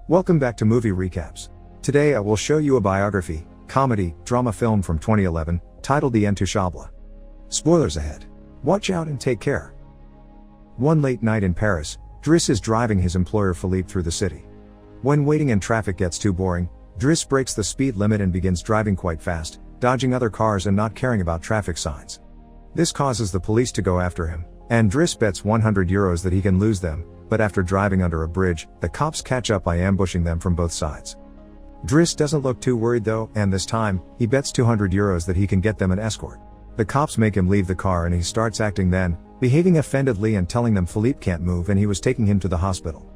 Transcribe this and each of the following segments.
Welcome back to Movie Recaps. Today I will show you a biography, comedy, drama film from 2011, titled The Intouchable. Spoilers ahead. Watch out and take care. One late night in Paris, Driss is driving his employer Philippe through the city. When waiting in traffic gets too boring, Driss breaks the speed limit and begins driving quite fast, dodging other cars and not caring about traffic signs. This causes the police to go after him, and Driss bets €100 that he can lose them, but after driving under a bridge, the cops catch up by ambushing them from both sides. Driss doesn't look too worried though, and this time, he bets €200 that he can get them an escort. The cops make him leave the car and he starts acting then, behaving offendedly and telling them Philippe can't move and he was taking him to the hospital.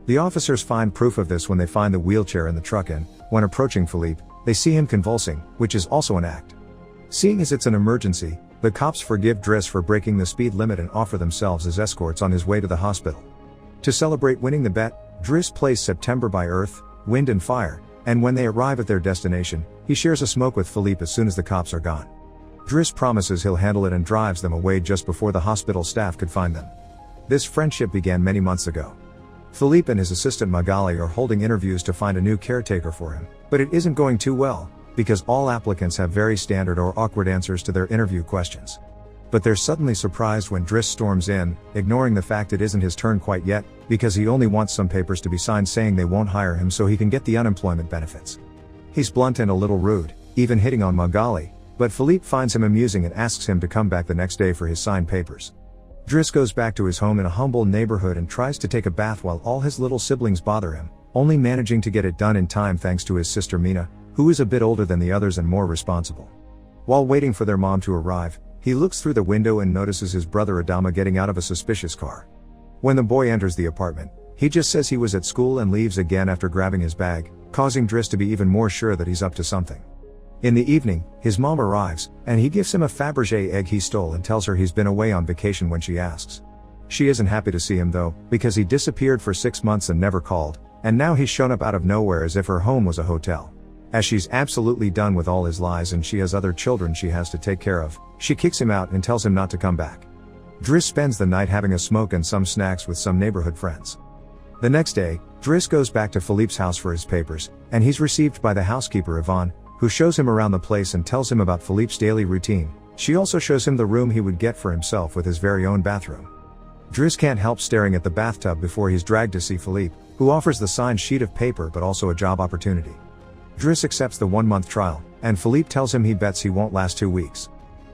The officers find proof of this when they find the wheelchair in the truck and, when approaching Philippe, they see him convulsing, which is also an act. Seeing as it's an emergency, the cops forgive Driss for breaking the speed limit and offer themselves as escorts on his way to the hospital. To celebrate winning the bet, Driss plays September by Earth, Wind and Fire, and when they arrive at their destination, he shares a smoke with Philippe as soon as the cops are gone. Driss promises he'll handle it and drives them away just before the hospital staff could find them. This friendship began many months ago. Philippe and his assistant Magali are holding interviews to find a new caretaker for him, but it isn't going too well, because all applicants have very standard or awkward answers to their interview questions. But they're suddenly surprised when Driss storms in, ignoring the fact it isn't his turn quite yet, because he only wants some papers to be signed saying they won't hire him so he can get the unemployment benefits. He's blunt and a little rude, even hitting on Magali, but Philippe finds him amusing and asks him to come back the next day for his signed papers. Driss goes back to his home in a humble neighborhood and tries to take a bath while all his little siblings bother him, only managing to get it done in time thanks to his sister Mina, who is a bit older than the others and more responsible. While waiting for their mom to arrive, he looks through the window and notices his brother Adama getting out of a suspicious car. When the boy enters the apartment, he just says he was at school and leaves again after grabbing his bag, causing Driss to be even more sure that he's up to something. In the evening, his mom arrives, and he gives him a Fabergé egg he stole and tells her he's been away on vacation when she asks. She isn't happy to see him though, because he disappeared for 6 months and never called, and now he's shown up out of nowhere as if her home was a hotel. As she's absolutely done with all his lies and she has other children she has to take care of, she kicks him out and tells him not to come back. Driss spends the night having a smoke and some snacks with some neighborhood friends. The next day, Driss goes back to Philippe's house for his papers, and he's received by the housekeeper Yvonne, who shows him around the place and tells him about Philippe's daily routine. She also shows him the room he would get for himself with his very own bathroom. Driss can't help staring at the bathtub before he's dragged to see Philippe, who offers the signed sheet of paper but also a job opportunity. Driss accepts the 1-month trial, and Philippe tells him he bets he won't last 2 weeks.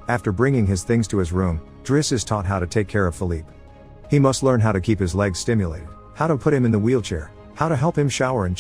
After bringing his things to his room, Driss is taught how to take care of Philippe. He must learn how to keep his legs stimulated, how to put him in the wheelchair, how to help him shower and